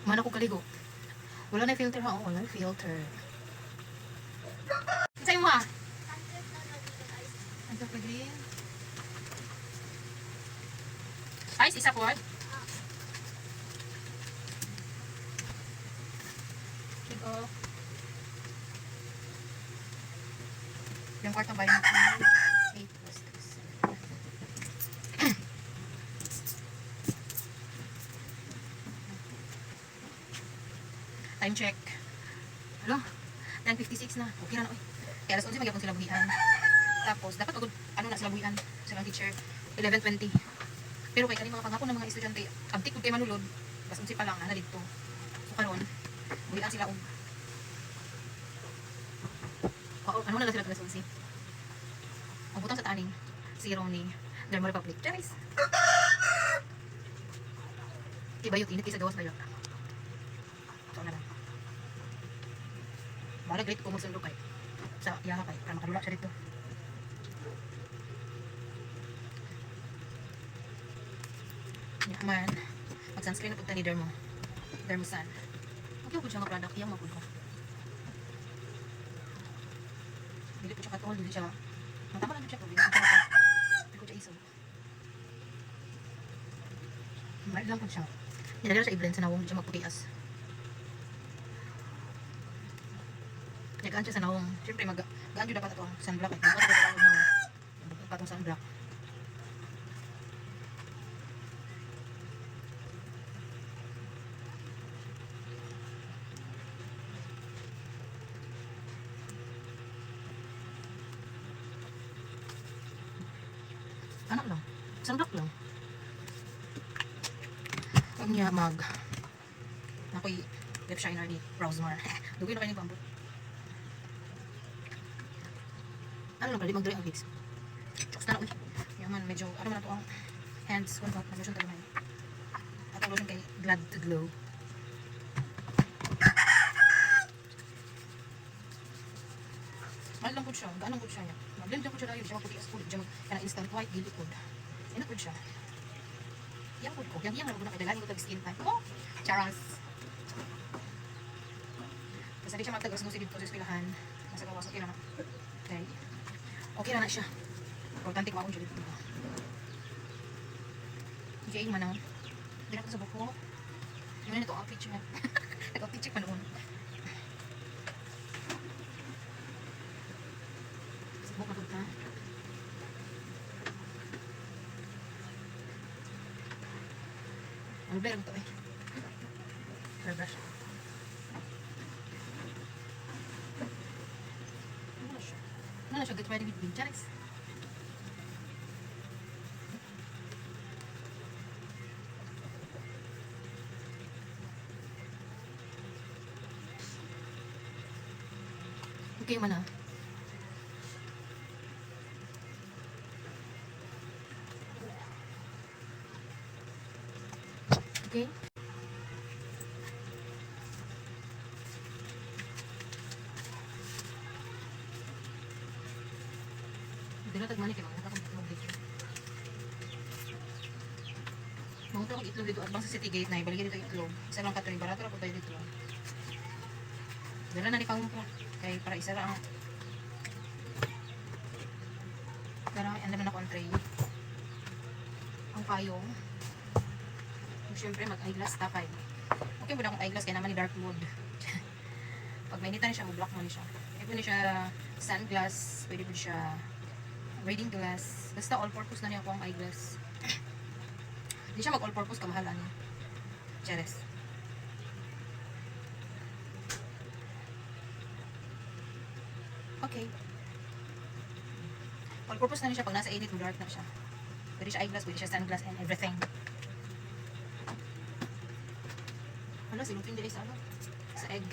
Mana ko kaligo. Wala na filter ha. Wala na filter. Sa'yo mo ha? Ang green. Ice, isa po. Take off. Yung kwartong bayan natin. 8 plus 2. Time check. Ano? 10:56 na. Okay na na. Kaya alas 11 magyapon sila buhian. Tapos, dapat agad, ano na sila buhian. Silang teacher. 11:20. Pero kay kanina mga pangapon ng mga estudyante, abtik ko kay manulod. Bas 11 pa lang na dito. So karon, buhian sila og. Ano na lang sila alas 11. Ang butang sa taning, si Ronnie, Dermo Republic. Charis! Kibayot, init isa gawas bayot. Ito na lang. Bala great ko magsundo kay. Sa yaha kay, para makalula siya dito. Yaman. Mag-sunscreen na punta ni Dermo. Dermo Sun. Okay po siya nga product. Iyang mapun ko. Dili po siya katol. Dili siya. Matama lang siya po. Dili po siya iso. Mahal lang po siya. Nilagay siya i-blend sa nawong. Dili siya magputias. Nagaan siya sa nawong. Siyempre gaan siya dapat ito ang sunblock. Dapat ito ang nawong. Dapat itong sunblock. Anak lang. Sunblock lang. Huwag niya ako'y lip shiner ni Rosemar. Dugay na kayo ni Bamboo. Ano lang pala, di mag-dry ang lips. Chokes na na, uy. Yaman, medyo, ano man na ito ang hands. One back, mag-lotion tayo na yun. At ang lotion kay Glad to Glow. Mahal lang po siya. Gaan lang po siya niya. Mag-blend lang po siya dahil. Siya magputi as food. Siya mag-instant white, gilid food. Ina po siya. Yang food ko. Yang lang po na kailangan ko tag-skin time. Oh! Charas! Basta di siya magtag-asnusi dito sa espilahan. Nasa gawas. Okay na na. Okay. Okay na na siya. Importante ko akong siya dito. Okay, man na. Hindi na ko sa buko. Yung na ito, outfit check. Nag-outfit check pa noon. Sabok na punta. Ano ba rin ito eh? Airbrush. Ano na siya? Get ready with me. Charis. Okay man na. Okay. Hindi na tagmani kayo. Nakakapag-picture. Mangunta akong itlog dito at bang sa city gate na ibaligyan dito itlog. Isa lang katoy. Barato na po tayo dito. Dala na ni Pangong po. Kaya para isa lang. Pero ang naman ako ang tray. Ang payong. Siyempre mag-eyeglass tapay. Okay mo na akong eyeglass kaya naman ni dark mode. Pag mainitan siya, mag-block mo niya siya. Pwede siya sunglass, pwede po siya reading glass. Basta all-purpose na niya ako ang eyeglass. Hindi siya mag-all-purpose, kamahalan niya. Cheres. Okay. All-purpose na niya siya pag nasa edit mo, dark na siya. Pwede siya eyeglass, pwede siya sunglass and everything. Wala, silupin din sa egg.